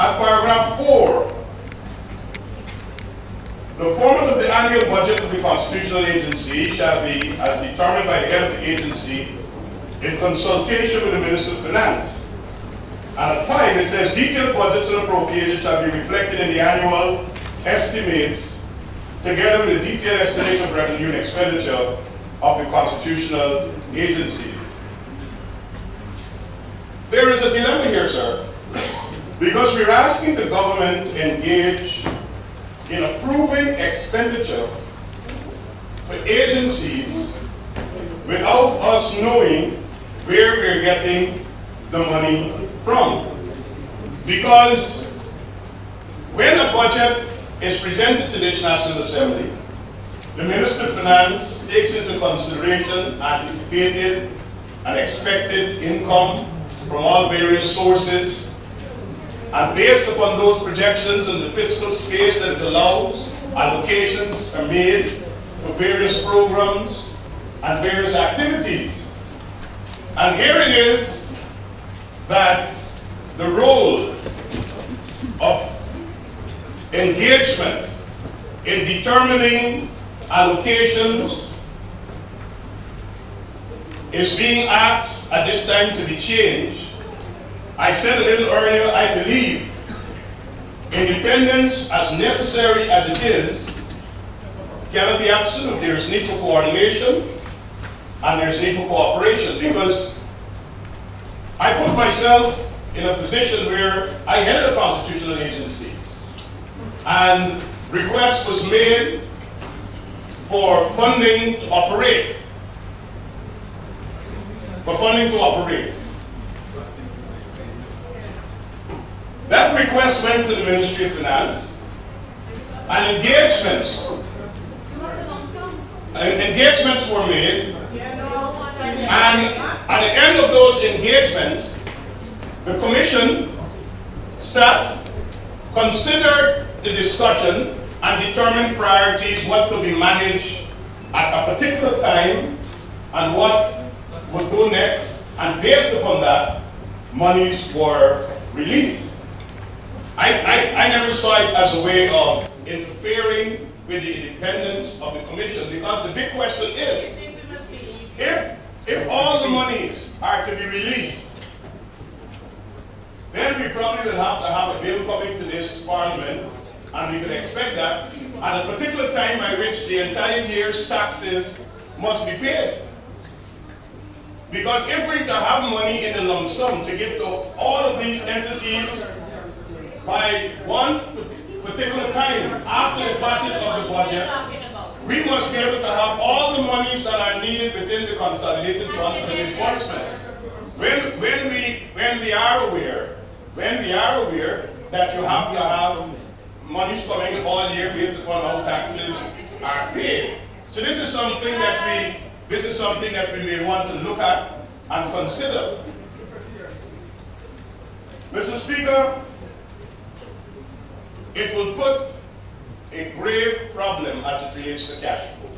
At paragraph 4, the format of the annual budget of the constitutional agency shall be as determined by the head of the agency in consultation with the Minister of Finance. And at 5, it says detailed budgets and appropriations shall be reflected in the annual estimates together with the detailed estimates of revenue and expenditure of the constitutional agencies. There is a dilemma here, sir, because we're asking the government to engage in approving expenditure for agencies without us knowing where we're getting the money from. Because when a budget is presented to this National Assembly, the Minister of Finance takes into consideration anticipated and expected income from all various sources, and based upon those projections and the fiscal space that it allows, allocations are made for various programs and various activities. And here it is that the role of engagement in determining allocations is being asked at this time to be changed. I said a little earlier, I believe independence, as necessary as it is, cannot be absolute. There is need for coordination and there is need for cooperation, because I put myself in a position where I headed a constitutional agency and request was made for funding to operate. That request went to the Ministry of Finance, and engagements were made, and at the end of those engagements, the Commission sat, considered the discussion, and determined priorities, what could be managed at a particular time, and what would go next, and based upon that, monies were released. I never saw it as a way of interfering with the independence of the Commission, because the big question is, if all the monies are to be released, then we probably will have to have a bill coming to this Parliament, and we can expect that at a particular time by which the entire year's taxes must be paid. Because if we're to have money in the lump sum to give to all of these entities by one particular time after the passage of the budget, we must be able to have all the monies that are needed within the consolidated fund for disbursement. When we are aware that you have to have monies coming all year based upon how taxes are paid. So this is something that we may want to look at and consider. Mr. Speaker, it will put a grave problem as it relates to cash flow.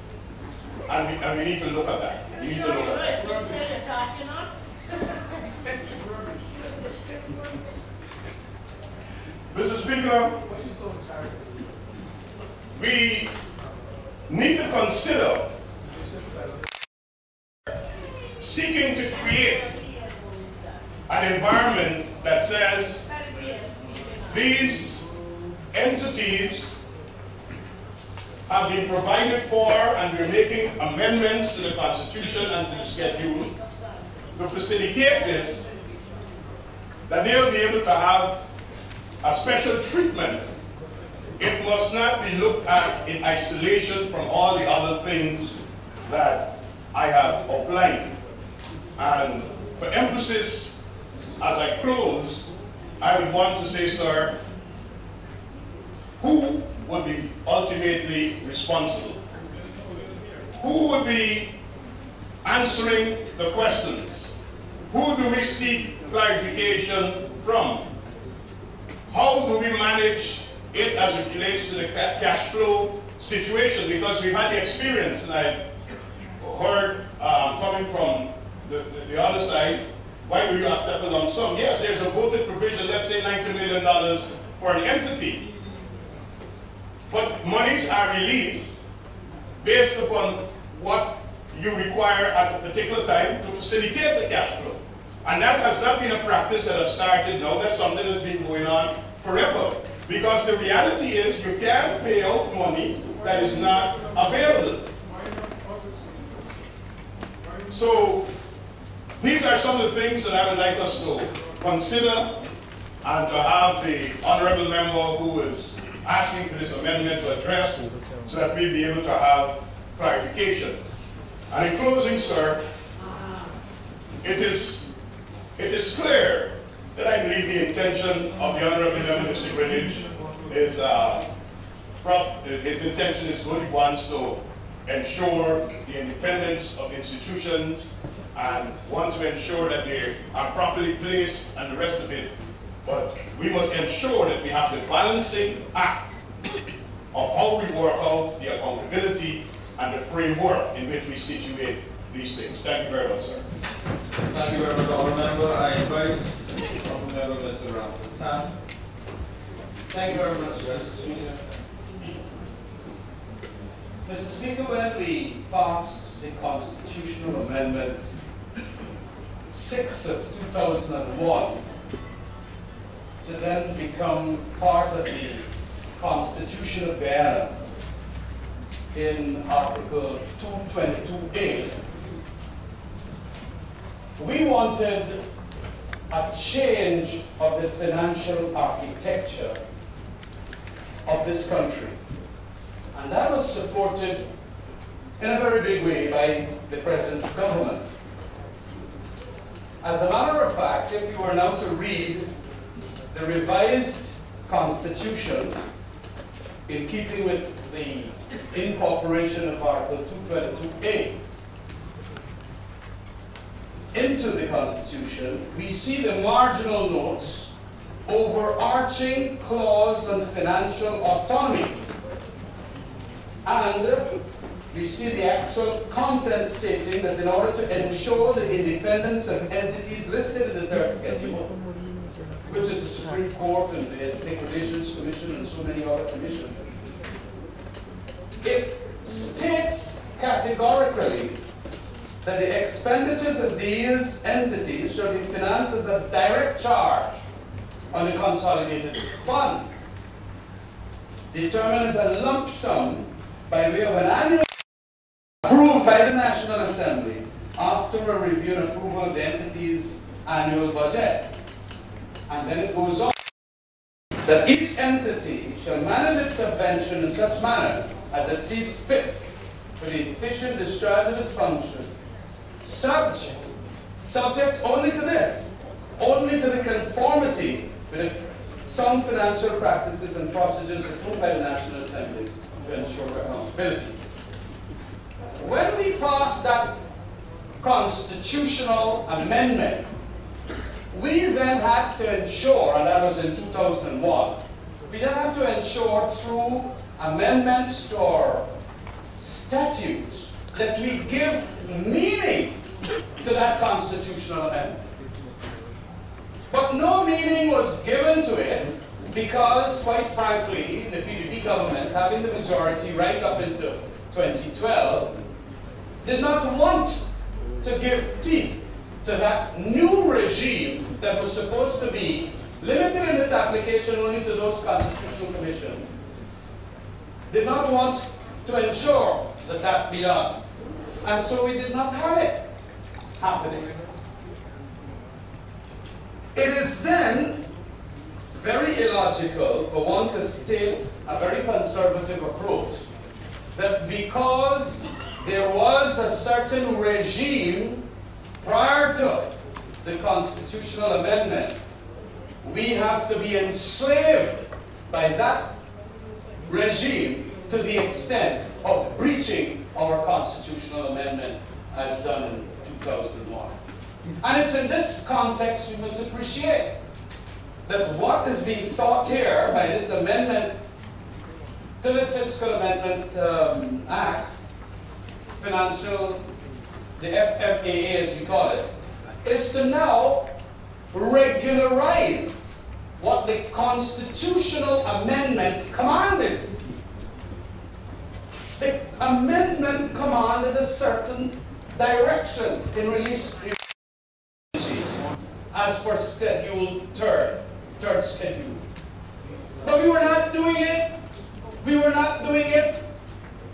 And we need to look at that. We need to look at that. Mr. Speaker, we need to consider seeking to create an environment that says these entities have been provided for and we're making amendments to the Constitution and to the schedule to facilitate this, that they'll be able to have a special treatment. It must not be looked at in isolation from all the other things that I have outlined. And for emphasis, as I close, I would want to say, sir, who would be ultimately responsible? Who would be answering the questions? Who do we seek clarification from? How do we manage it as it relates to the cash flow situation? Because we've had the experience, and I heard coming from the other side, Why do you accept a lump sum? Yes, there's a voted provision, let's say $90 million for an entity. But monies are released based upon what you require at a particular time to facilitate the cash flow. And that has not been a practice that has started now. That's something that's been going on forever. Because the reality is you can't pay out money that is not available. So these are some of the things that I would like us to consider and to have the honorable member who is asking for this amendment to address so that we'll be able to have clarification. And in closing, sir, it is clear that I believe the intention of the Honorable Member Mr. Greenidge is, his intention is good. He wants to ensure the independence of institutions and wants to ensure that they are properly placed and the rest of it. But we must ensure that we have the balancing act of how we work out the accountability and the framework in which we situate these things. Thank you very much, sir. Thank you very much, Honourable Member. I invite Honourable Member Mr. Ramford Tan. Thank you very much, Mr. Speaker. Mr. Speaker, when we passed the Constitutional Amendment 6 of 2001 to then become part of the Constitution of Guyana in Article 222A, we wanted a change of the financial architecture of this country. And that was supported in a very big way by the present government. As a matter of fact, if you were now to read the revised Constitution in keeping with the incorporation of Article 222A into the Constitution, we see the marginal notes, overarching clause on financial autonomy. And we see the actual content stating that in order to ensure the independence of entities listed in the third schedule, which is the Supreme Court and the Equalizations Commission and so many other commissions, it states categorically that the expenditures of these entities shall be financed as a direct charge on the consolidated fund, determined as a lump sum by way of an annual approved by the National Assembly after a review and approval of the entity's annual budget. And then it goes on that each entity shall manage its subvention in such manner as it sees fit for the efficient discharge of its function, subject only to this, only to the conformity with some financial practices and procedures approved by the National Assembly to ensure accountability. When we passed that constitutional amendment, we then had to ensure, and that was in 2001, we then had to ensure through amendments to our statutes that we give meaning to that constitutional amendment. But no meaning was given to it because, quite frankly, the PDP government, having the majority right up into 2012, did not want to give teeth to that new regime that was supposed to be limited in its application only to those constitutional commissions, did not want to ensure that that be done. And so we did not have it happening. It is then very illogical for one to state a very conservative approach that because there was a certain regime prior to the constitutional amendment, we have to be enslaved by that regime to the extent of breaching our constitutional amendment as done in 2001. And it's in this context we must appreciate that what is being sought here by this amendment to the Fiscal Amendment Act, the FMAA as we call it, is to now regularize what the constitutional amendment commanded. The amendment commanded a certain direction in release as per schedule third schedule. But we were not doing it. We were not doing it.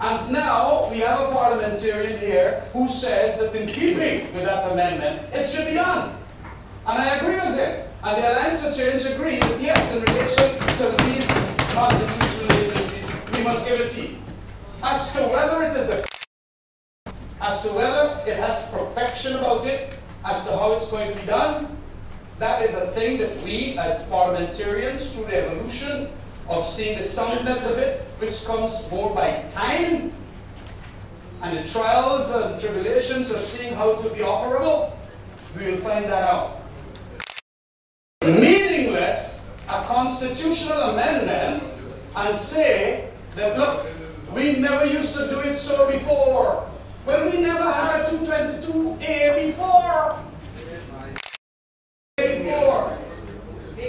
And now we have a parliamentarian here who says that in keeping with that amendment, it should be done. And I agree with him. And the Alliance for Change agreed that yes, in relation to these constitutional agencies, we must give it teeth. As to whether it is as to whether it has perfection about it, as to how it's going to be done, that is a thing that we as parliamentarians, through the evolution of seeing the soundness of it, which comes more by time, and the trials and tribulations of seeing how it will be operable, we will find that out. Meaningless, a constitutional amendment, and say that, look, we never used to do it so before. Well, we never had a 222A before.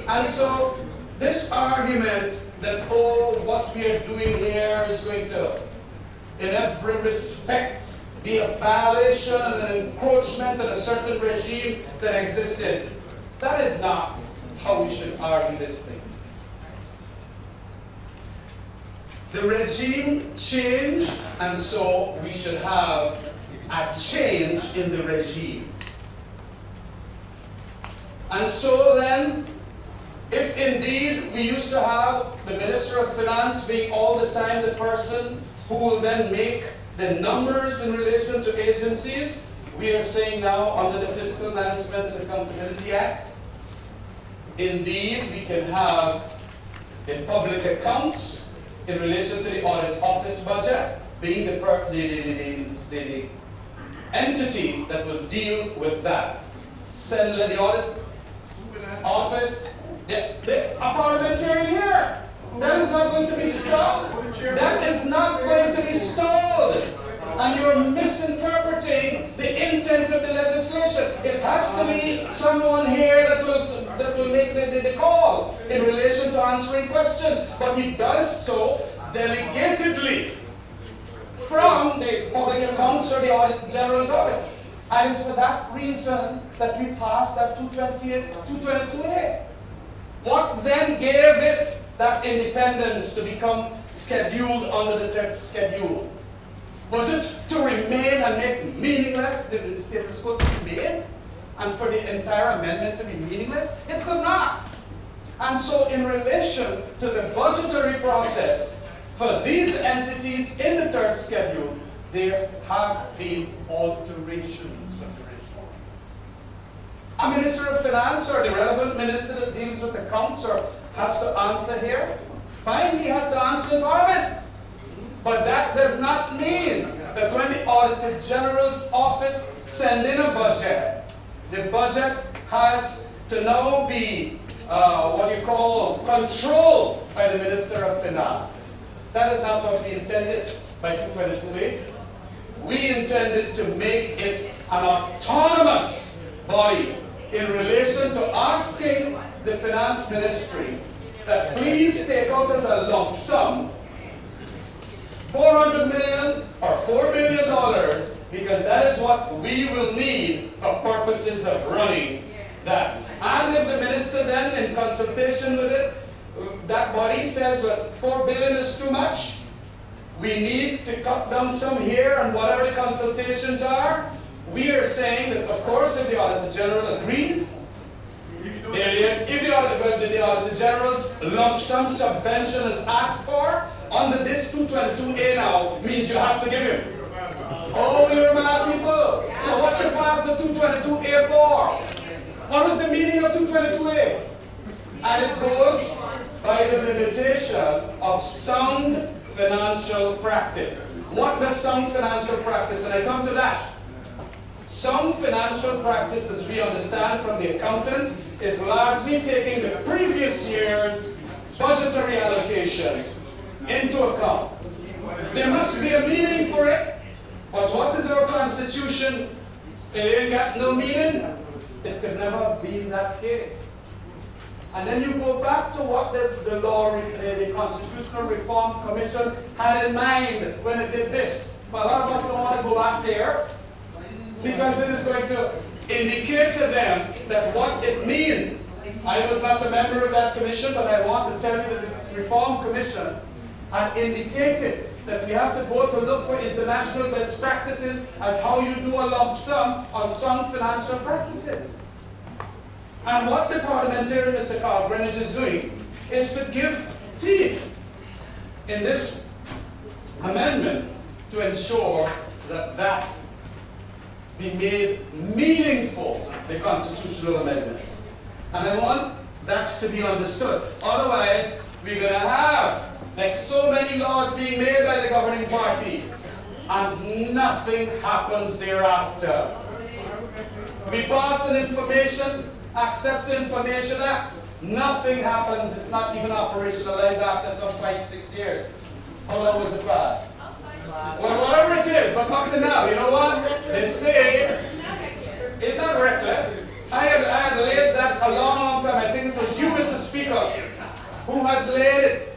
And so, this argument that, oh, what we are doing here is going to, in every respect, be a violation and an encroachment on a certain regime that existed, that is not how we should argue this thing. The regime changed, and so we should have a change in the regime. And so then, if indeed we used to have the Minister of Finance being all the time the person who will then make the numbers in relation to agencies, we are saying now under the Fiscal Management and Accountability Act, indeed we can have the public accounts in relation to the audit office budget being the entity that will deal with that. Send the audit office, a parliamentarian here. That is not going to be stalled. That is not going to be stalled. And you're misinterpreting the intent of the legislation. It has to be someone here that will make the call in relation to answering questions. But he does so delegatedly from the public accounts or the Audit General's office. And it's for that reason that we passed that 222A. What then gave it that independence to become scheduled under the third schedule? Was it to remain and make meaningless the status quo to be made? And for the entire amendment to be meaningless? It could not. And so in relation to the budgetary process for these entities in the third schedule, there have been alterations of the regime. A Minister of Finance or the relevant minister that deals with accounts or has to answer here, fine, he has to answer in Parliament. But that does not mean that when the Auditor General's office sends in a budget, the budget has to now be controlled by the Minister of Finance. That is not what we intended by 222A. We intended to make it an autonomous body in relation to asking the Finance Ministry that please take out as a lump sum $400 million or $4 billion, because that is what we will need for purposes of running that. And if the minister then, in consultation with it, that body says, well, $4 billion is too much, we need to cut down some here, and whatever the consultations are, we are saying that, of course, if the Auditor General agrees, if the Auditor General's lump sum subvention is asked for, under this 222A now, means you have to give him. Oh, you're mad people. So what you passed the 222A for? What was the meaning of 222A? And it goes by the limitation of sound financial practice. What does sound financial practice? And I come to that. Sound financial practice, as we understand from the accountants, is largely taking the previous year's budgetary allocation into account. There must be a meaning for it, but what is our Constitution? It ain't got no meaning. it could never have been that case. And then you go back to what the law, the Constitutional Reform Commission had in mind when it did this. But a lot of us don't want to go back there because it is going to indicate to them that what it means. I was not a member of that commission, but I want to tell you that the Reform Commission had indicated that we have to go to look for international best practices as how you do a lump sum on some financial practices. And what the parliamentarian, Mr. Carl Greenidge, is doing is to give teeth in this amendment to ensure that that be made meaningful, the constitutional amendment. And I want that to be understood. Otherwise, we're going to have, like so many laws being made by the governing party, and nothing happens thereafter. We pass an Access to Information Act, nothing happens. It's not even operationalized after some 5-6 years. How long was it passed? Well, whatever it is, but up to now, you know what? They say it's not reckless. I had laid that a long time. I think it was you, Mr. Speaker, who had laid it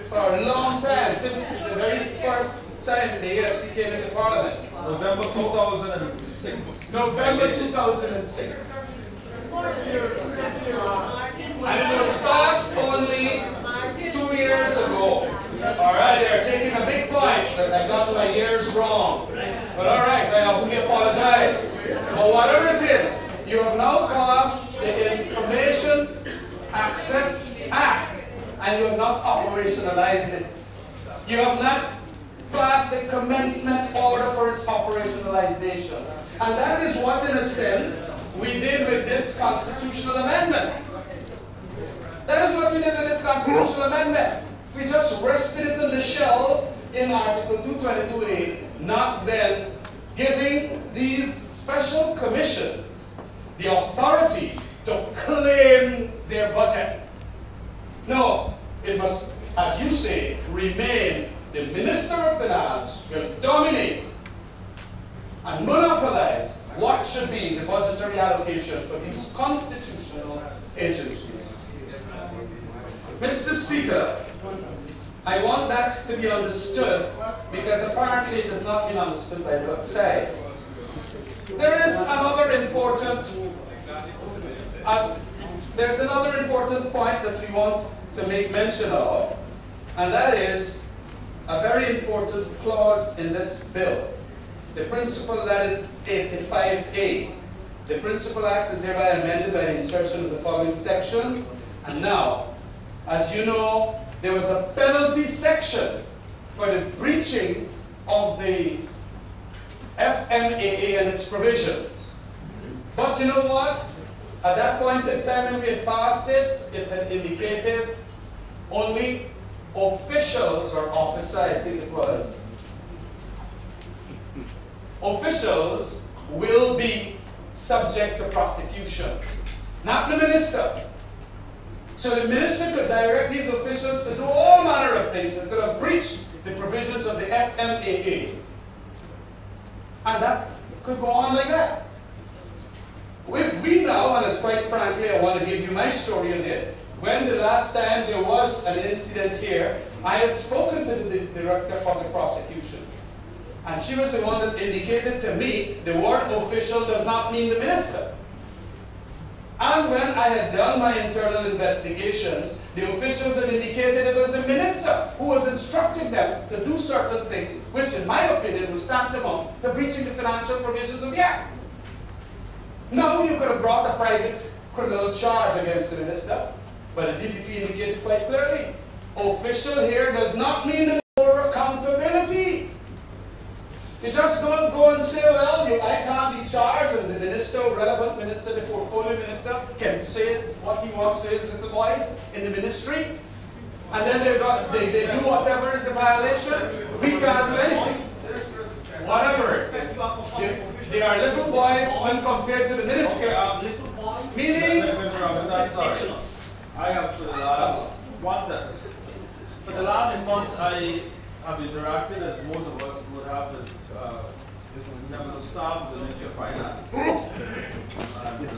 for a long time, since the very first time the AFC came into Parliament. November 2006. November 2006. And it was passed only 2 years ago. Alright, they're taking a big fight that I got my years wrong. But alright, I only apologize. But whatever it is, you have now passed the Information Access Act and you have not operationalized it. You have not passed the commencement order for its operationalization. And that is what, in a sense, we did with this constitutional amendment. That is what we did with this constitutional amendment. We just rested it on the shelf in Article 222A, not then giving these special commissions the authority to claim their budget. No, it must, as you say, remain the Minister of Finance will dominate and monopolize what should be the budgetary allocation for these constitutional agencies. Mr. Speaker, I want that to be understood because apparently it has not been understood by the outside. There is another important point that we want to make mention of, and that is a very important clause in this bill. The principle that is 85A. The Principal Act is hereby amended by the insertion of the following sections. And now, as you know, there was a penalty section for the breaching of the FMAA and its provisions. But you know what? At that point in time when we had passed it, it had indicated only officials or officer, I think it was, officials will be subject to prosecution, not the minister. So the minister could direct these officials to do all manner of things that could have breached the provisions of the FMAA. And that could go on like that. If we now, and it's quite frankly, I want to give you my story on it, when the last time there was an incident here, I had spoken to the Director of Public Prosecution. And she was the one that indicated to me the word official does not mean the minister. And when I had done my internal investigations, the officials had indicated it was the minister who was instructing them to do certain things, which in my opinion was tantamount to breaching the financial provisions of the Act. Now you could have brought a private criminal charge against the minister, but the DPP indicated quite clearly, official here does not mean more accountability. You just don't go and say, well, I can't be charged, and the minister, relevant minister, the portfolio minister, can say what he wants to his little boys in the ministry, and then they do whatever is the violation. We can't do anything. Whatever. They are little boys when compared to the minister. Meaning, I have for the last 1 second. For the last month, I have interacted, as most of us would have, with members of staff of the Ministry of Finance. And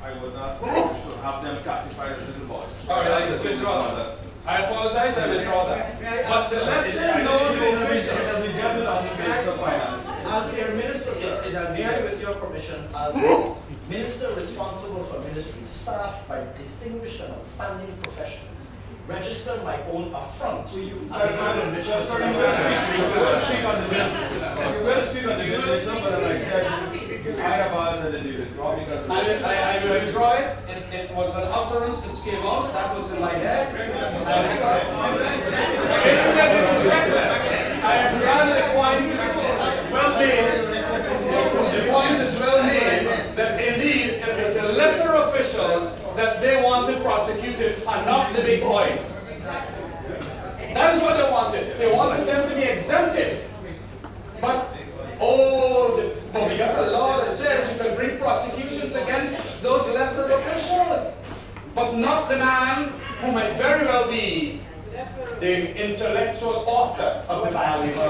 I would not should have them classified as little boys. All right, I withdraw that. I apologize, I withdraw that. But the lesson known official. It has been dealt with on the Ministry of Finance. As their minister, sir, may I, with your permission, as minister responsible for ministry, staffed by distinguished and outstanding professionals, register my own affront to you. You will speak on the bill. You will speak on the bill, but like I said, I have asked that it be withdrawn because I will withdraw it. It was an utterance that came out. That was in my head. I'm sorry. I am glad the point is well made. The point is well made that indeed it is the lesser officials that they wanted prosecuted and not the big boys. That is what they wanted. They wanted them to be exempted. But but we got a law that says you can bring prosecutions against those lesser officials, but not the man who might very well be the intellectual author of the violation.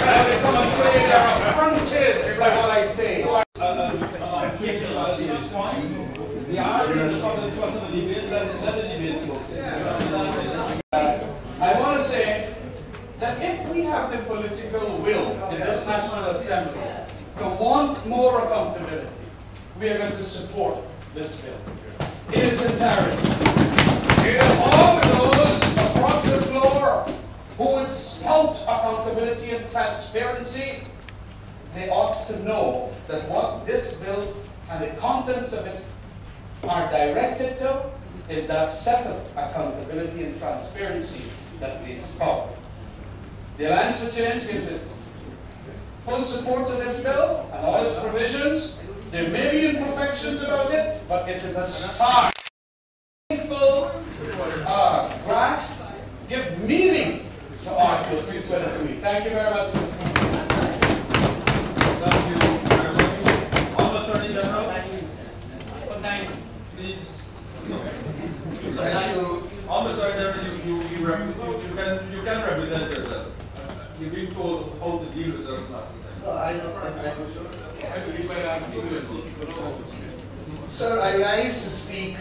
And they come and say they're affronted by what I say. the arguments of the trust of the debate, let the debate flow. I want to say that if we have the political will in this National Assembly to want more accountability, we are going to support this bill in its entirety. All those across the floor who would spout accountability and transparency, they ought to know that what this bill and the contents of it are directed to is that set of accountability and transparency that we spout. The Alliance for Change gives it full support to this bill and all its provisions. There may be imperfections about it, but it is a start. Full grasp, give meaning to Article 323. Thank you very much. Thank you very much. All the Attorney General, please. No. Thank you. All the Attorney General, you can represent yourself. You're being told how to deal with those matters. No, I know. Sir, I rise to speak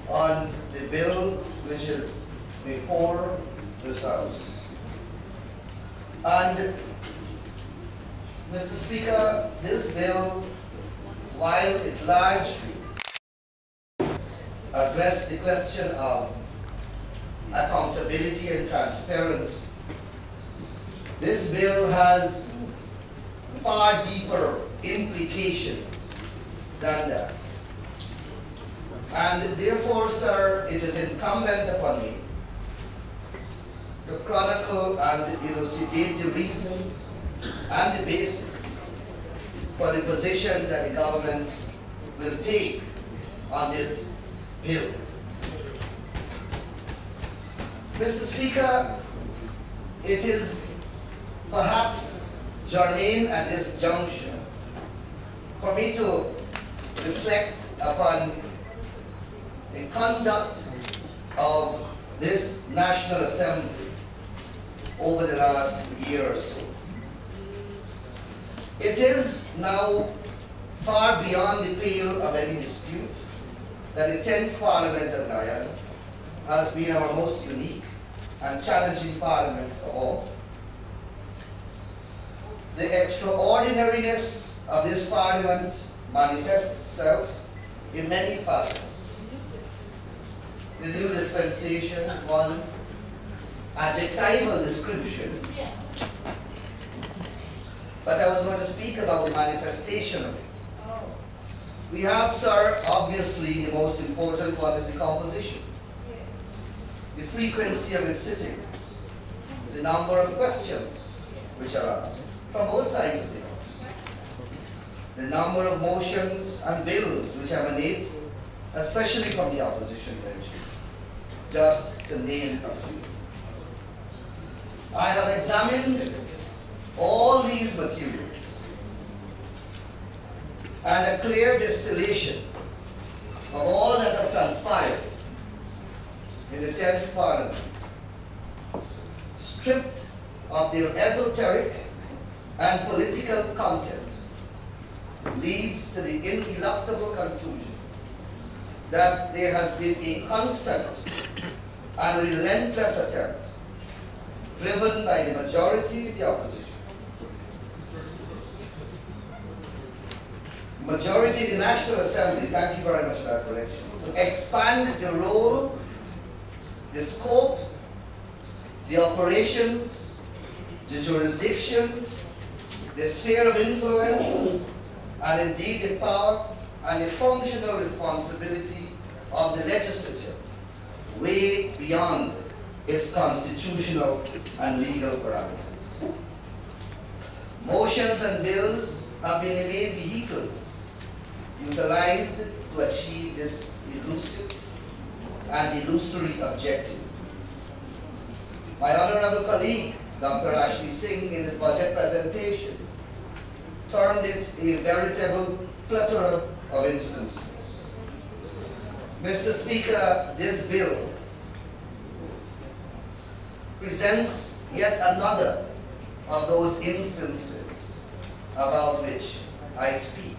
on the bill which is before this House. And, Mr. Speaker, this bill, while it largely addressed the question of accountability and transparency, this bill has far deeper implications than that. And therefore, sir, it is incumbent upon me to chronicle and elucidate the reasons and the basis for the position that the government will take on this bill. Mr. Speaker, it is perhaps germane at this juncture for me to reflect upon the conduct of this National Assembly over the last year or so. It is now far beyond the pale of any dispute that the 10th Parliament of Guyana has been our most unique and challenging parliament of all. The extraordinariness of this parliament manifests itself in many facets. The new dispensation, one adjectival description, but I was going to speak about the manifestation of it. We have, sir, obviously the most important one is the composition, the frequency of its sittings, the number of questions which are asked from both sides of the House, the number of motions and bills which emanate, especially from the opposition benches, just to name a few. I have examined all these materials, and a clear distillation of all that have transpired in the 10th Parliament, stripped of their esoteric and political content leads to the ineluctable conclusion that there has been a constant and relentless attempt driven by the majority of the opposition. Majority of the National Assembly, thank you very much for that correction, to expand the role, the scope, the operations, the jurisdiction, the sphere of influence, and indeed the power and the functional responsibility of the legislature way beyond its constitutional and legal parameters. Motions and bills have been the main vehicles utilized to achieve this elusive and illusory objective. My honorable colleague, Dr. Ashley Singh, in his budget presentation, termed it a veritable plethora of instances. Mr. Speaker, this bill presents yet another of those instances about which I speak.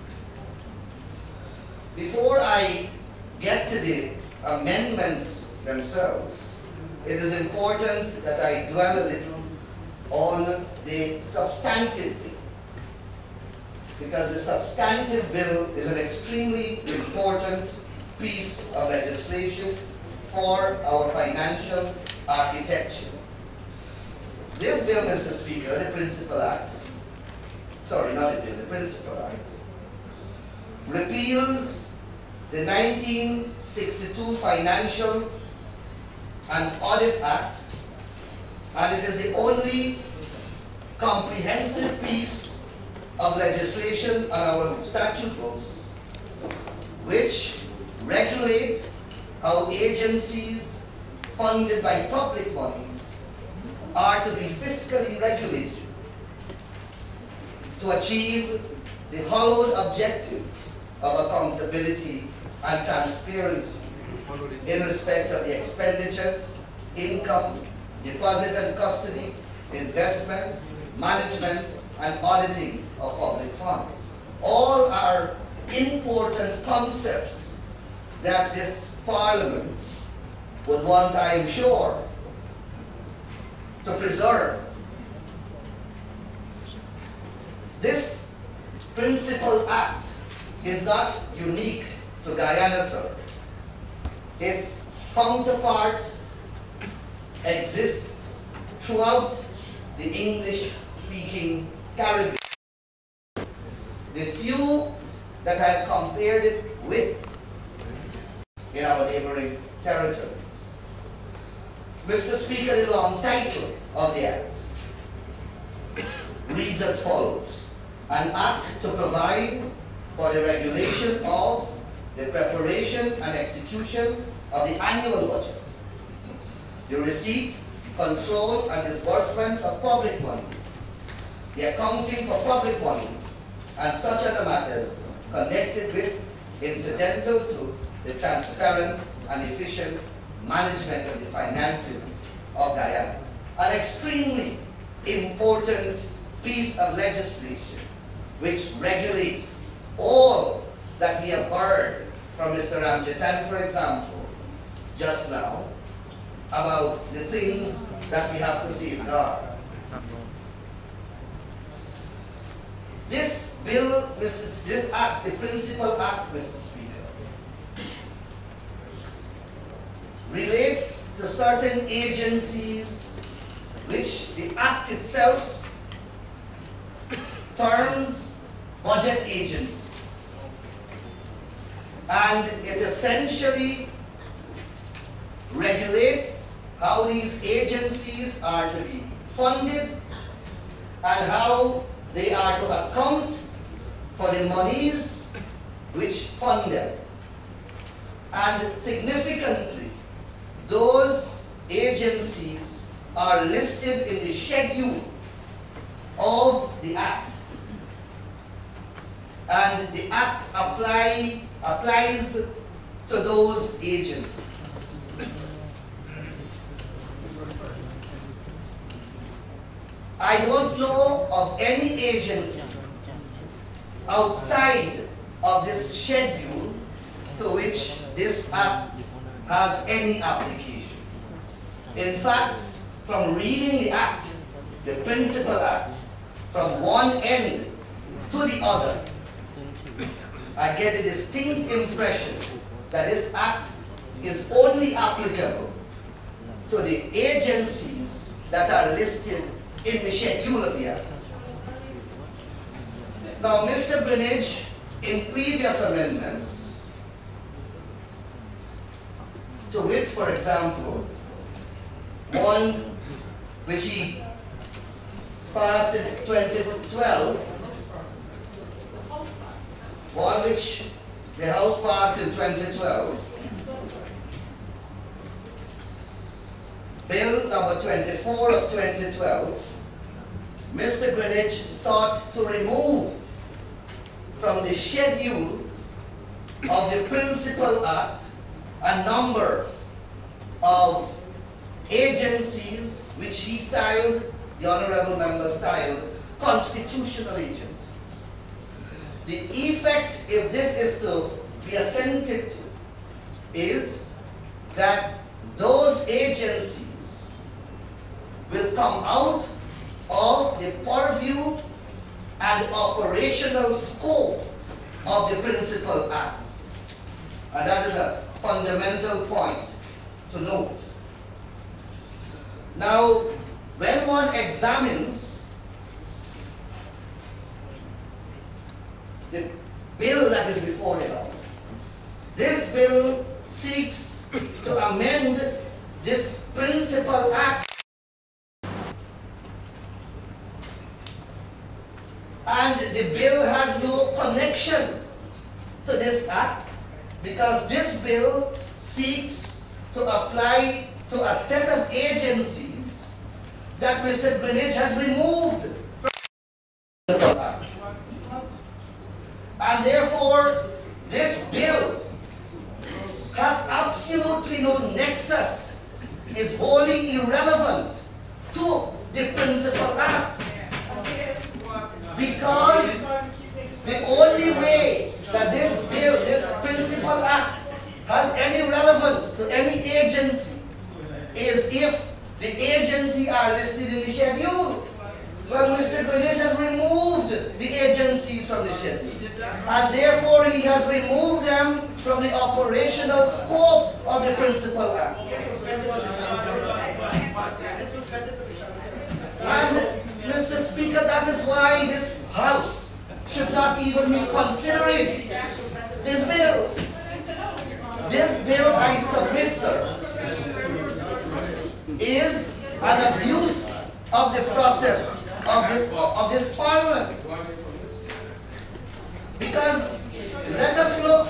Before I get to the amendments themselves, it is important that I dwell a little on the substantive bill, because the substantive bill is an extremely important piece of legislation for our financial architecture. This bill, Mr. Speaker, the Principal Act, sorry, not the bill, the Principal Act, repeals the 1962 Financial and Audit Act, and it is the only comprehensive piece of legislation on our statute books which regulate how agencies funded by public money are to be fiscally regulated to achieve the hollowed objectives of accountability and transparency in respect of the expenditures, income, deposit and custody, investment, management, and auditing of public funds. All are important concepts that this Parliament would want, I am sure, to preserve. This Principal Act is not unique to Guyana, sir. Its counterpart exists throughout the English-speaking Caribbean. The few that I've compared it with in our neighboring territories. Mr. Speaker, the long title of the Act reads as follows: An Act to provide for the regulation of the preparation and execution of the annual budget, the receipt, control, and disbursement of public monies, the accounting for public monies, and such other matters connected with, incidental to, the transparent and efficient management of the finances of Guyana. An extremely important piece of legislation which regulates all that we have heard from Mr. Ramjitan, for example, just now, about the things that we have to safeguard. This bill, this act, the Principal Act, Mr. Speaker, relates to certain agencies which the Act itself terms budget agencies. And it essentially regulates how these agencies are to be funded and how they are to account for the monies which fund them. And significantly, those agencies are listed in the schedule of the Act. And the Act applies to those agencies. I don't know of any agency outside of this schedule to which this act has any application. In fact, from reading the act, the principal act, from one end to the other, I get a distinct impression that this act is only applicable to the agencies that are listed in the schedule of the act. Now, Mr. Greenidge, in previous amendments, to wit, for example, one which he passed in 2012, one which the House passed in 2012, Bill number 24 of 2012, Mr. Greenidge sought to remove from the schedule of the Principal Act a number of agencies which he styled, the Honorable Member styled, constitutional agencies. The effect, if this is to be assented to, is that those agencies will come out of the purview and operational scope of the Principal Act. And that is a fundamental point to note. Now, when one examines the bill that is before the House, this bill seeks to amend this Principal Act, and the bill has no connection to this act because this bill seeks to apply to a set of agencies that Mr. Greenidge has removed from the Principal Act. And therefore, this bill has absolutely no nexus, is wholly irrelevant to the Principal Act. Because the only way that this bill, this Principal Act, has any relevance to any agency is if the agency are listed in the schedule. Well, Mr. Greenidge has removed the agencies from the schedule, and therefore he has removed them from the operational scope of the Principal Act. And Mr. Speaker, that is why this House should not even be considering this bill. This bill, I submit, sir, is an abuse of the process of this Parliament. Because let us look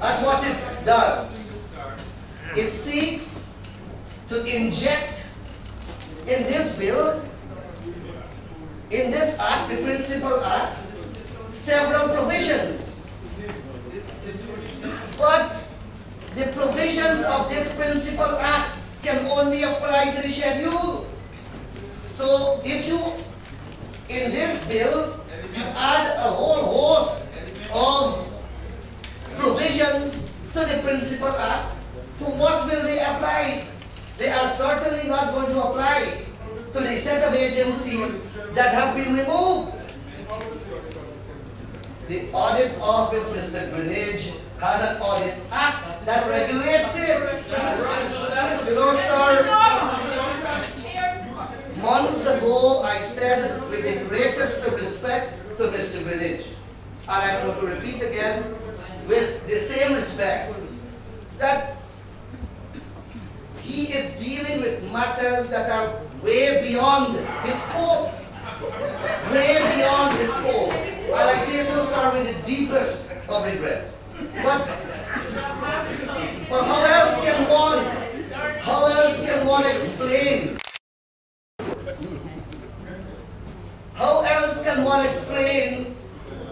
at what it does. It seeks to inject in this bill, in this act, the Principal Act, several provisions. But the provisions of this Principal Act can only apply to the schedule. So if you, in this bill, you add a whole host of provisions to the Principal Act, to what will they apply? They are certainly not going to apply to the set of agencies that have been removed. The Audit Office, Mr. Greenidge, has an Audit Act that regulates it. You know, sir, months ago I said with the greatest respect to Mr. Greenidge, and I'm going to repeat again with the same respect, that he is dealing with matters that are way beyond his scope. Way beyond his scope. And I say so, sir, with the deepest of regret. But how else can one explain? How else can one explain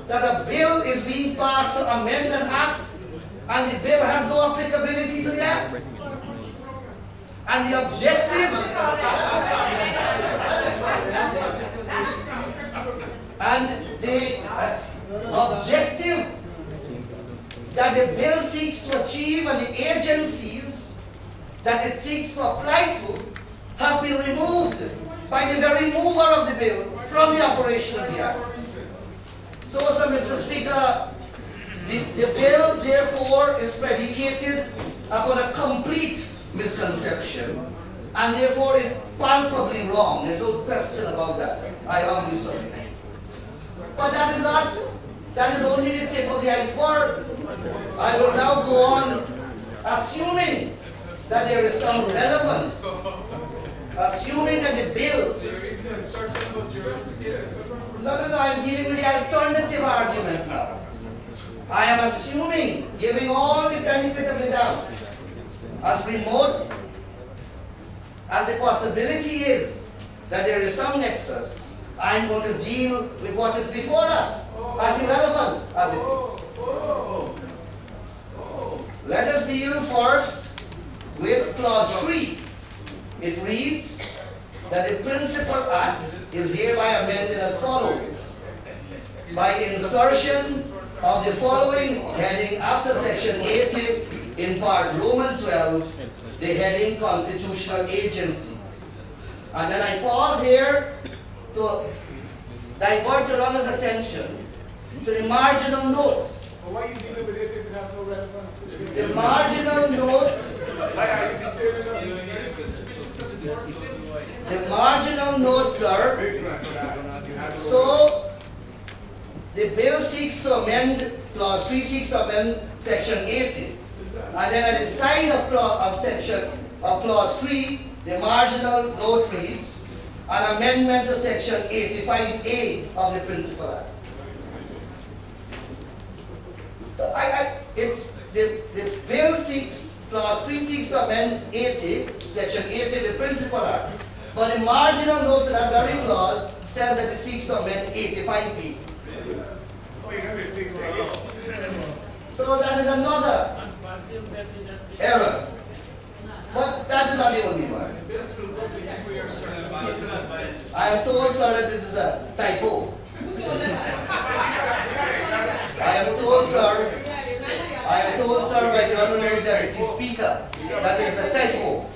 that a bill is being passed to amend an act and the bill has no applicability to the act? And the objective And the objective that the bill seeks to achieve and the agencies that it seeks to apply to have been removed by the very mover of the bill from the operation of the Act. So, Mr. Speaker, the bill therefore is predicated upon a complete misconception and therefore is palpably wrong. There's no question about that. I humbly sorry. But that is only the tip of the iceberg. I will now go on assuming that there is some relevance, assuming that the bill... No, I'm dealing with the alternative argument now. I am assuming, giving all the benefit of the doubt, as remote as the possibility is that there is some nexus, I'm going to deal with what is before us, as irrelevant as it is. Let us deal first with clause 3. It reads that the Principal Act is hereby amended as follows. By insertion of the following heading after section 80 in part Roman 12, the heading Constitutional Agencies. And then I pause here to divert Your Honor's attention to the marginal note. Why are you dealing with it if it has no relevance? The marginal note. Why are you determining The marginal note, sir. So, the bill seeks to amend, clause 3 seeks to amend section 80. And then at the side of clause 3, the marginal note reads, an amendment to section 85A of the Principal Act. So it's the bill seeks, clause 3 seeks to amend 80, section 80 of the Principal Act. But the marginal note to that very clause says that it seeks to amend 85B. So that is another error. But that is not the only one. I am told, sir, that this is a typo. I am told, sir, by the Honorable Deputy Speaker, that it is a typo.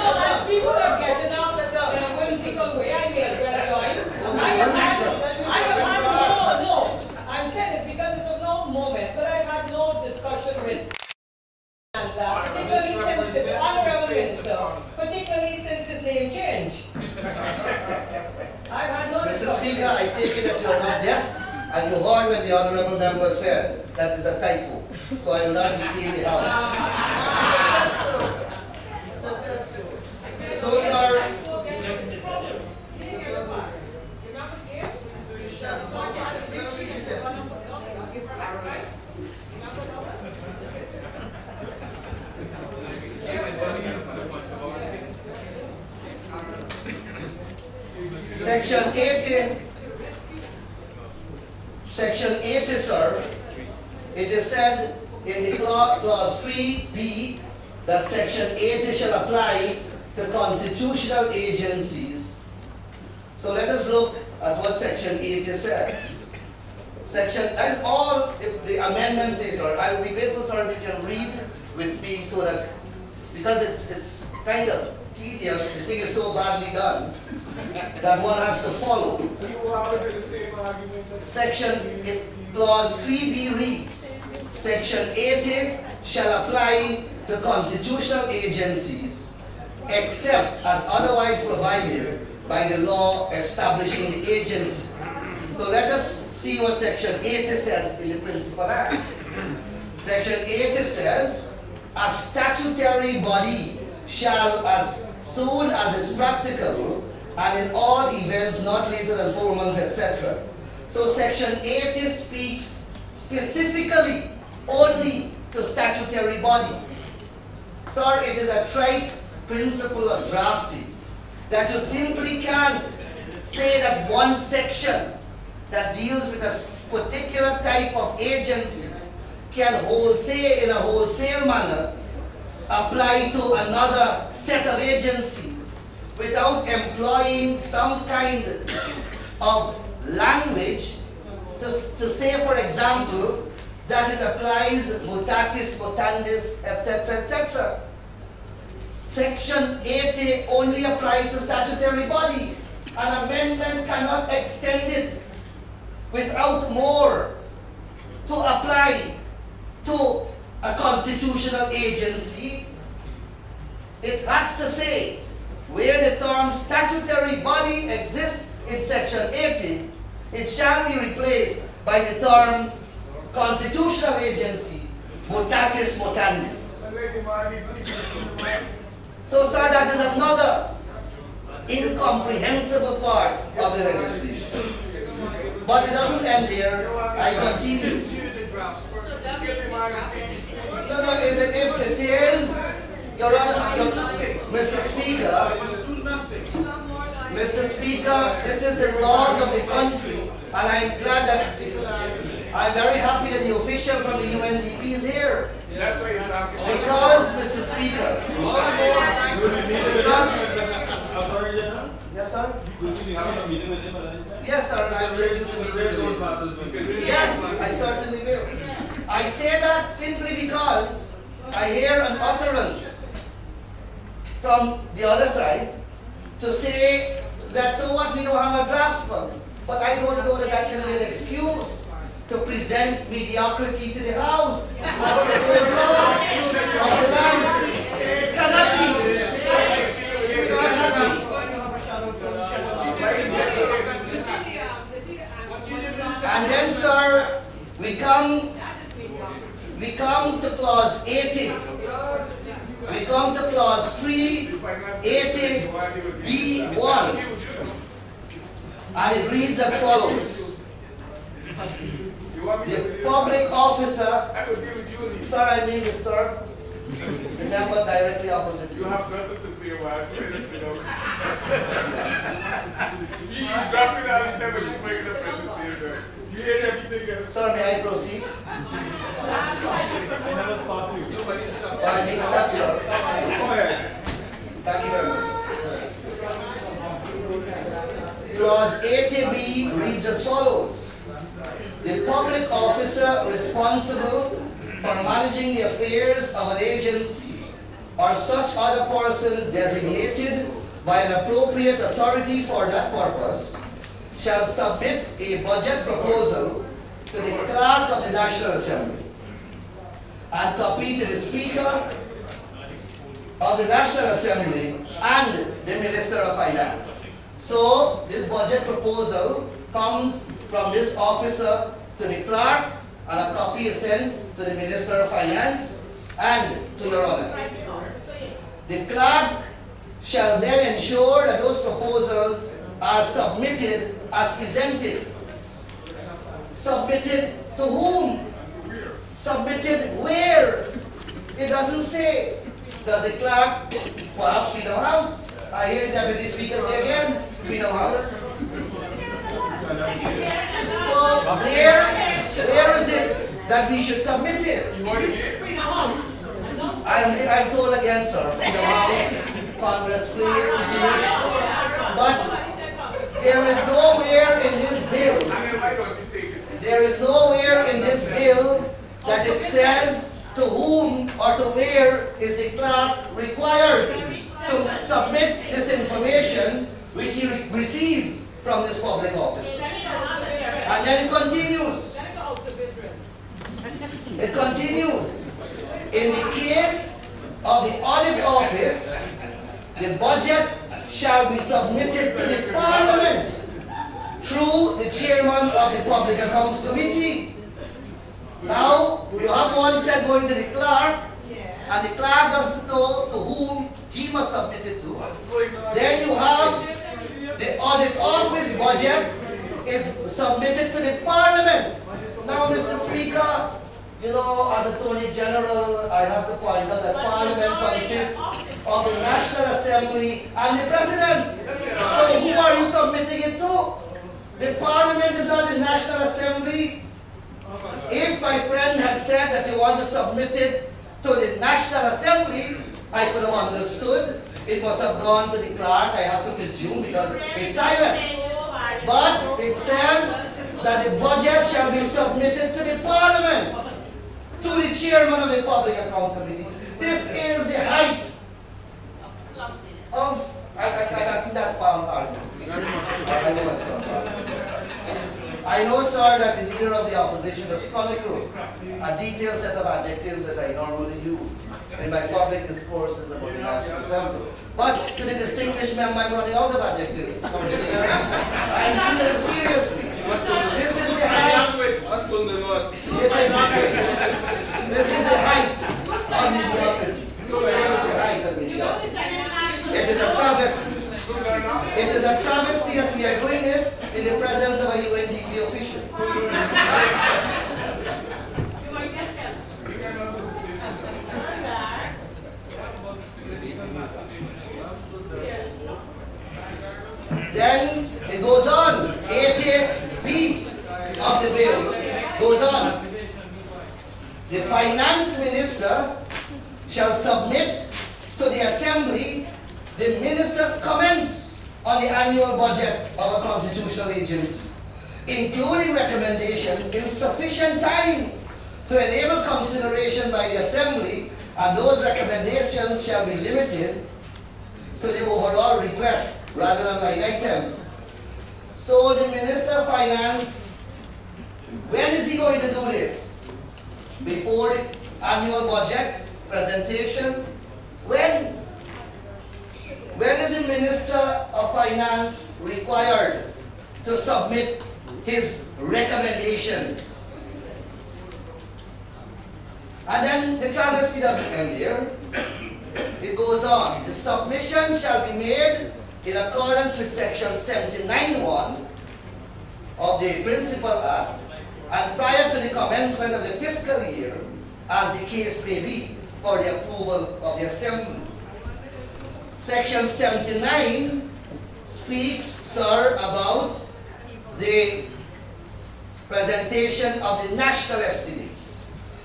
As people are getting out in a whimsical way, I may as well join. I'm saying it because it's of no moment, but I've had no discussion with particularly since the Honorable Minister, particularly since his name changed. I've had no Mr. discussion. Speaker, I take it that you are not deaf, and you heard when the Honorable Member said that is a typo. So I will not detain the House. So, sir, Section 80, sir, it is said in the clause 3b that section 80 shall apply to constitutional agencies. So let us look at what section 80 said. That is all the amendment says, sir. I will be grateful, sir, if you can read with me so that, because it's kind of tedious, the thing is so badly done that one has to follow. Clause 3b reads, Section 80 shall apply to constitutional agencies except as otherwise provided by the law establishing the agency. So let us see what Section 80 says in the Principal Act. Section 80 says, a statutory body shall, as soon as is practicable, and in all events not later than 4 months, etc. So Section 80 speaks specifically only to statutory body. Sir, it is a trite principle of drafting that you simply can't say that one section that deals with a particular type of agency can wholesale, in a wholesale manner, apply to another set of agencies. without employing some kind of language to say, for example, that it applies mutatis mutandis, etc., etc. Section 80 only applies to statutory body. An amendment cannot extend it without more to apply to a constitutional agency. It has to say where the term statutory body exists in section 80, it shall be replaced by the term constitutional agency, mutatis mutandis. So, sir, that is another incomprehensible part of the legislation. But it doesn't end there. I continue. No, if it is, Your Honor, Mr. Speaker, this is the laws of the country, and I'm glad that, I'm very happy that the official from the UNDP is here. Because, Mr. Speaker, yes, sir? Yes, sir, I'm ready to meet with him. Yes, I certainly will. I say that simply because I hear an utterance from the other side to say that, so what, we don't have a draftsman. But I don't know that that can be an excuse to present mediocrity to the House as the first law of the land. It cannot be. It cannot be. And then, sir, we come to clause 80. We come to clause 380 B1. And it reads as follows. The public officer, sir, I mean Mr. Remember, directly opposite. You have nothing to say about it. You drop it out of time when you make the presentation. You hear everything else. Sir, may I proceed? I never stopped you. Nobody stopped. I may stop, sir. Go ahead. Thank you very much. Clause 80B reads as follows. The public officer responsible for managing the affairs of an agency or such other person designated by an appropriate authority for that purpose shall submit a budget proposal to the clerk of the National Assembly and copy to the Speaker of the National Assembly and the Minister of Finance. So, this budget proposal comes from this officer to the clerk, and a copy is sent to the Minister of Finance and to Your Honor. The clerk shall then ensure that those proposals are submitted as presented. Submitted to whom? Submitted where? It doesn't say. Does the clerk, perhaps Freedom House? I hear the Deputy Speaker say again, Freedom House. So where is it that we should submit it? Freedom House. I'm told again, sir, Freedom House, Congress Place, but there is nowhere in this bill, there is nowhere in this bill that it says to whom or to where is the clerk required to submit this information which he receives from this public office. And then it continues. It continues. In the case of the audit office, the budget shall be submitted to the Parliament through the chairman of the Public Accounts Committee. Now, you have one set going to the clerk, and the clerk doesn't know to whom he must submit it to. Then you have the audit office budget is submitted to the Parliament. Now, Mr. Speaker, you know, as Attorney General, I have to point out that Parliament consists of the National Assembly and the President. So who are you submitting it to? The Parliament is not the National Assembly. If my friend had said that he wanted to submit it to the National Assembly, I could have understood. It must have gone to the clerk, I have to presume, because it's silent. But it says that the budget shall be submitted to the Parliament, to the chairman of the Public Accounts Committee. This is the height of, I think that's Parliament. I know it's not Parliament. I know, sir, that the leader of the opposition has chronicled a detailed set of adjectives that I normally use in my public discourses about the National Assembly. But to the distinguished member, I'm running out of adjectives. I'm seriously. This is the height. This is the height of mediocrity. This is the height of mediocrity. It is a travesty. It is a travesty that we are doing this in the presence of a UNDP official. Then it goes on. 80B of the bill goes on. The finance minister shall submit to the assembly the minister's comments on the annual budget of a constitutional agency, including recommendations in sufficient time to enable consideration by the assembly, and those recommendations shall be limited to the overall request rather than line items. So the Minister of Finance, when is he going to do this? Before the annual budget presentation? When? When is the Minister of Finance required to submit his recommendations? And then the travesty doesn't end here. It goes on. The submission shall be made in accordance with section 79(1) of the Principal Act and prior to the commencement of the fiscal year, as the case may be, for the approval of the Assembly. Section 79 speaks, sir, about the presentation of the national estimates.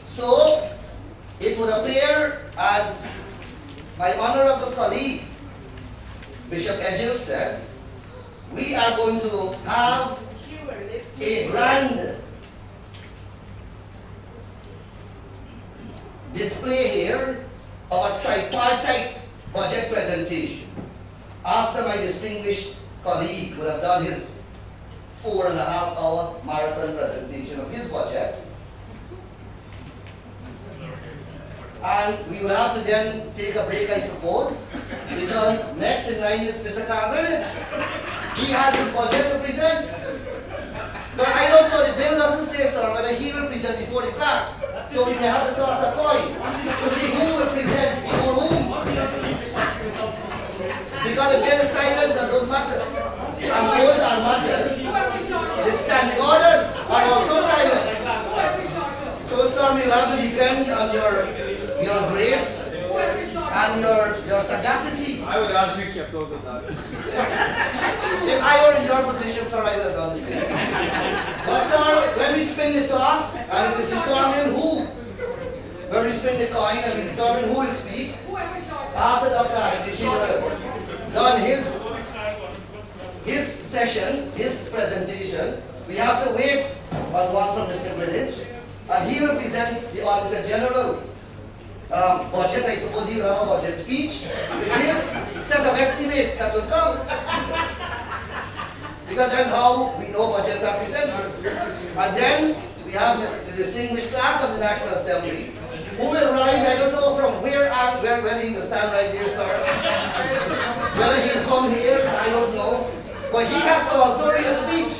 So, it would appear, as my honorable colleague, Bishop Edgell, said, we are going to have a grand display here of a tripartite budget presentation. After my distinguished colleague would have done his 4.5-hour marathon presentation of his budget, and we will have to then take a break, I suppose, because next in line is Mr. Carmen. He has his budget to present. But I don't know, the bill doesn't say, sir, whether he will present before the clerk. So we may have to toss a coin to see who will present before whom. Because the bill is silent on those matters. And those are matters. The standing orders are also silent. So, sir, we will have to depend on your grace and your sagacity. I would ask you kept out of that. If I were in your position, sir, I would have done the same. But, sir, when we spin the toss, and it is determined who, when we spin the coin and we determine who will speak, after Dr. Ashley will have done his session, his presentation, we have to wait on one from Mr. Greenwich, and he will present the Auditor General budget. I suppose he will have a budget speech with his set of estimates that will come. Because that's how we know budgets are presented. And then we have the distinguished clerk of the National Assembly, who will rise, I don't know from where he will stand right there, sir. Whether he will come here, I don't know. But he has to also read a speech.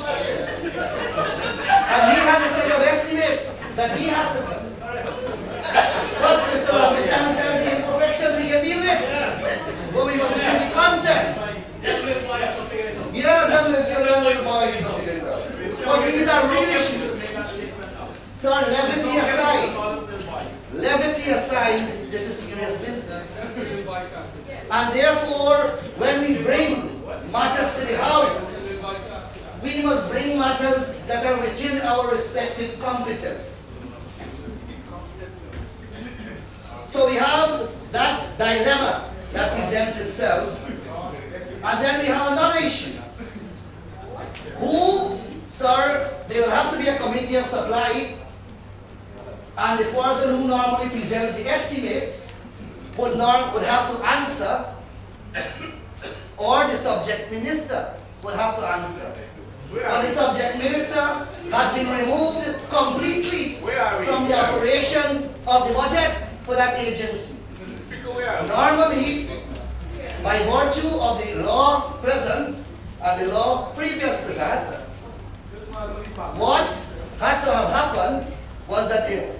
And he has a set of estimates that he has to present. But Mr. Ramkitan says the imperfections we can deal with. But we must deal with the concept. Yes, and the children will buy it. But these are real issues. So levity aside, this is serious business. And therefore, when we bring matters to the House, we must bring matters that are within our respective competence. So we have that dilemma that presents itself Committee of Supply, and the person who normally presents the estimates would have to answer, or the subject minister would have to answer. But the subject minister has been removed completely from the operation of the budget for that agency. Mr. Speaker, where are we? Normally, by virtue of the law present and the law previous to that, what had to have happened was that the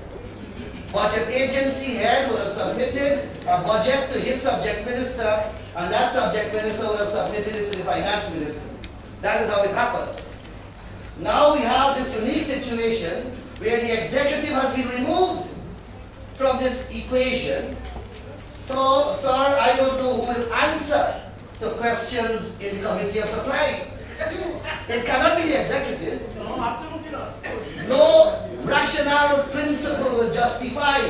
budget agency head would have submitted a budget to his subject minister, and that subject minister would have submitted it to the finance minister. That is how it happened. Now we have this unique situation where the executive has been removed from this equation. So, sir, I don't know who will answer to questions in the Committee of Supply. It cannot be the executive. No, absolutely not. No rational principle will justify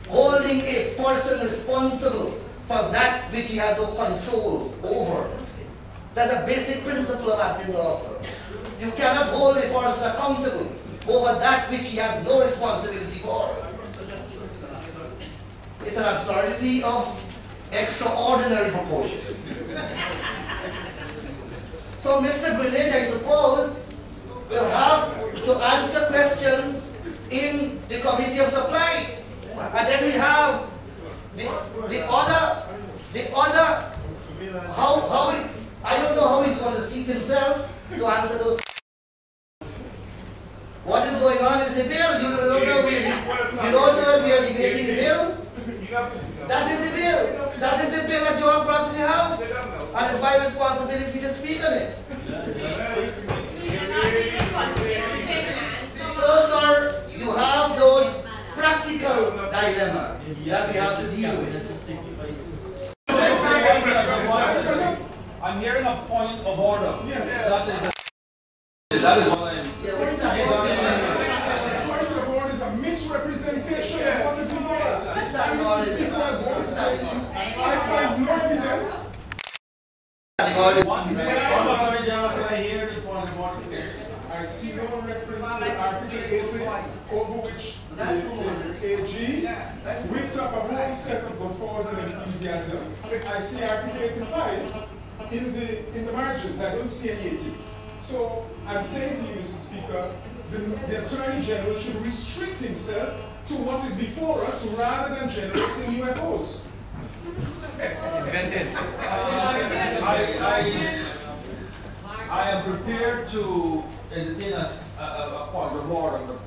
holding a person responsible for that which he has no control over. That's a basic principle of admin law, sir. You cannot hold a person accountable over that which he has no responsibility for. It's an absurdity of extraordinary proportion. So Mr. Greenidge, I suppose, will have to answer questions in the Committee of Supply. And then we have the other, I don't know how he's going to seat himself to answer those. What is going on is the bill. You don't know we are debating the bill. That is the bill. That is the bill that you have brought to the House. And it's my responsibility to speak on it. So, sir, you have those practical dilemmas that we have to deal with. I'm hearing a point of order. Yes. That is what I'm. Yeah, what is that? The point of order is a misrepresentation of what is before us. And Mr. Speaker, I want to say to you, I find no evidence. One Attorney General, can I hear the point of order? I see no reference to Article 8 over which the AG whipped up a whole set of guffaws and enthusiasm. I see Article 85 in the margins. I don't see any 80. So I'm saying to you, Mr. Speaker, the Attorney General should restrict himself to what is before us rather than generating UFOs. I am prepared to entertain a point of order, but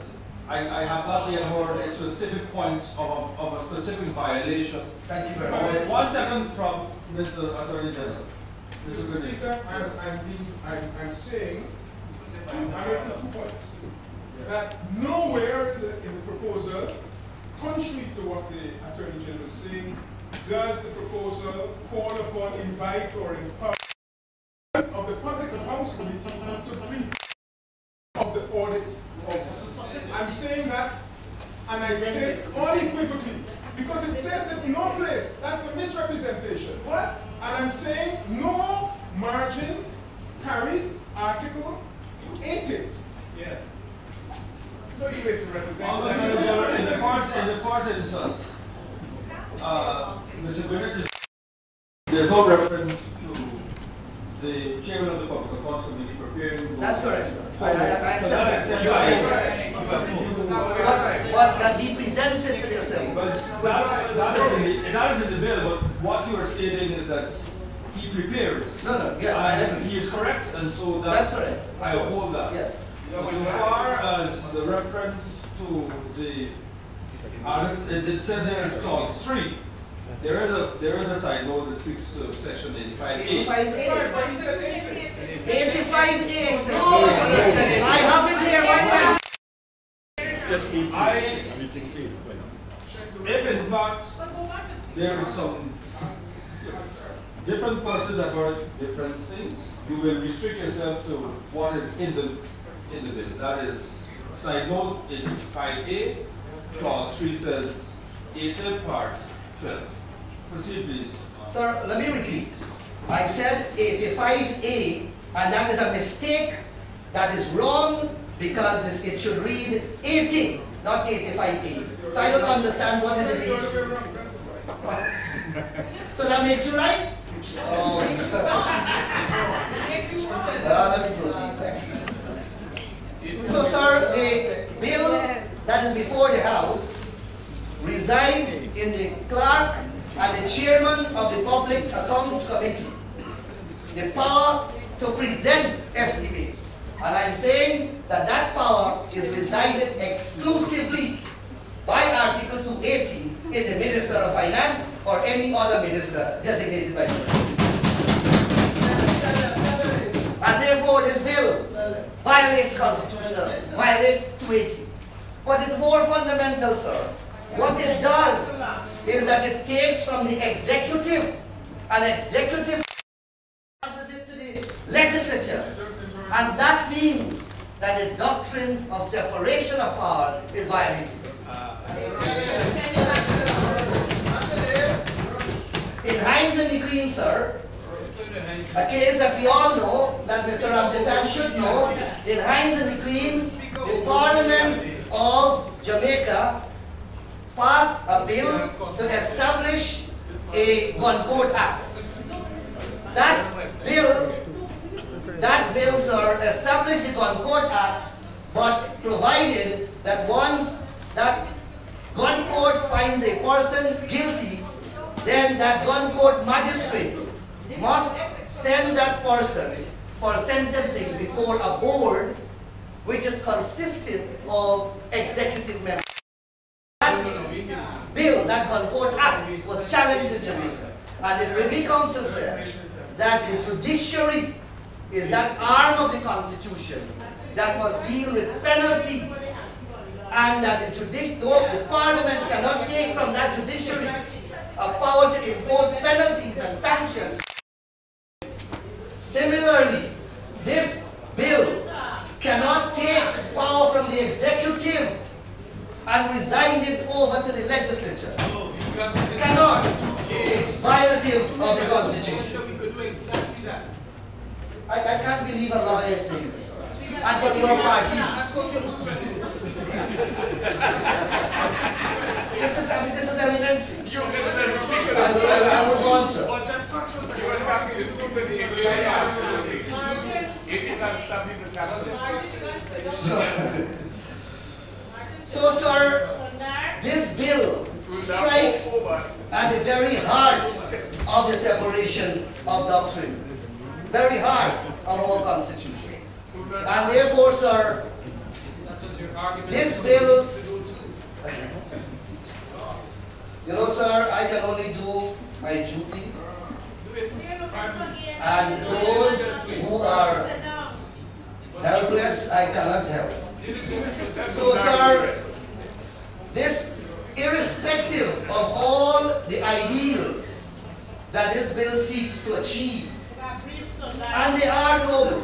I have not yet heard a specific point of a specific violation. Thank you very much. 1 second from Mr. Attorney General. Mr. Speaker, I'm saying, I'm making 2 points. That nowhere in the proposal, contrary to what the Attorney General is saying, does the proposal call upon, invite, or empower of the Public Accounts Committee to pre of the audit office. I'm saying that, and I say it unequivocally, because it says it no place. That's a misrepresentation. What? And I'm saying no margin carries Article 80. Yes. So you misrepresent. In the first instance, Mr. Greenidge, there's no reference to the chairman of the Public Accounts Committee preparing. That's correct, sir. I accept it. But that he presents it to the Assembly. But that is in the bill, but what you are stating is that he prepares. No, yeah, I agree. He is correct, and so That's correct. I uphold that. Yes. But so far as the reference to the, it says here in clause 3, there is a side note that speaks to section 85A. 85A says, I have it here, If in fact there is some different persons have heard different things, you will restrict yourself to what is in the bill. That is, side note in 5A, clause 3 says 80 part 12. Proceed, please. Sir, let me repeat. I said 85A, and that is a mistake, that is wrong, because it should read 80, not 85A. So I don't understand what is it reading. So that makes you right? Let me proceed. So, sir, the bill that is before the House resides in the clerk and the chairman of the Public Accounts Committee the power to present estimates. And I'm saying that that power is resided exclusively by Article 280 in the Minister of Finance or any other minister designated by the And therefore this bill violates constitutional, violates 280. But it's more fundamental, sir. What it does is that it takes from the executive, and executive passes it to the legislature. And that means that the doctrine of separation of powers is violated. In Hines and the Queen, sir, a case that we all know, that Mr. Ramjatan should know, in Hines and the Queen, the Parliament of Jamaica passed a bill to establish a Gun Court Act. That bill, sir, established the Gun Court Act, but provided that once that gun court finds a person guilty, then that gun court magistrate must send that person for sentencing before a board which is consisted of executive members. That bill, that Gun Court Act, was challenged in Jamaica. And the Privy Council said that the judiciary is that arm of the Constitution that must deal with penalties, and that the Parliament cannot take from that judiciary a power to impose penalties and sanctions. Similarly, this bill cannot take power from the executive and resign it over to the legislature. Cannot. It's violative of the Constitution. I can't believe a lawyer is saying this. And from your party. This is elementary. I will go on, sir. So, sir, this bill strikes at the very heart of the separation of doctrine, very heart of our Constitution. And therefore, sir, this bill, you know, sir, I can only do my duty, and those who are helpless, I cannot help. So, sir, this, irrespective of all the ideals that this bill seeks to achieve, and they are noble,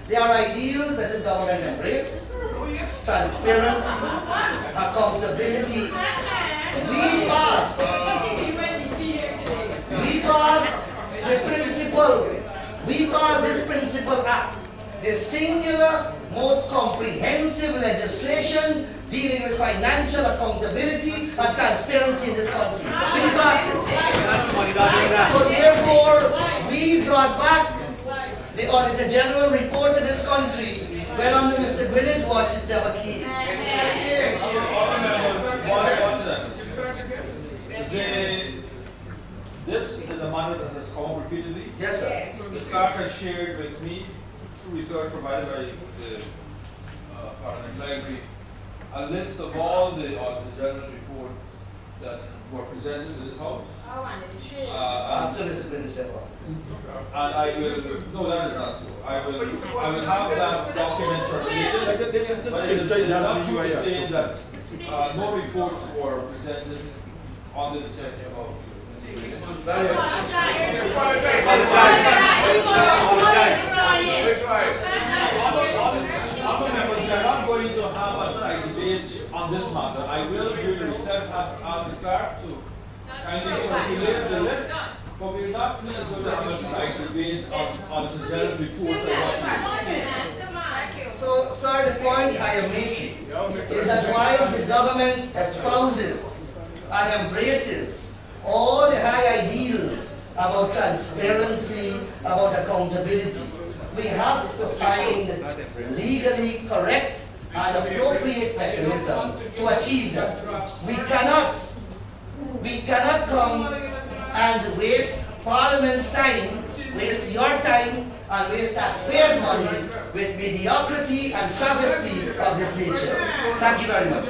they are ideals that this government embraces: transparency, accountability. We passed this principal act, the singular, most comprehensive legislation dealing with financial accountability and transparency in this country. We passed it. So therefore, we brought back the Auditor General report to this country when under Mr. Greenwich watch it never came. This is a matter that has come up repeatedly. Yes, sir. The clerk has shared with me, through research provided by the Parliament Library, a list of all the Auditor General's reports that were presented to this House. After Mr. Greenwich left office. And I will, no, that is not so. I will have that document circulated, but it is not true to say that no reports were presented on the tenure of We are not going to have a side debate on this matter. I will, during the recess, ask the clerk to kindly circulate the list, but we are not going to have a side debate on the General's report. So So, sir, the point I am making is that whilst the government espouses and embraces all the high ideals about transparency, about accountability, we have to find legally correct and appropriate mechanism to achieve that. We cannot come and waste Parliament's time, waste your time, and waste taxpayers' money with mediocrity and travesty of this nature. Thank you very much.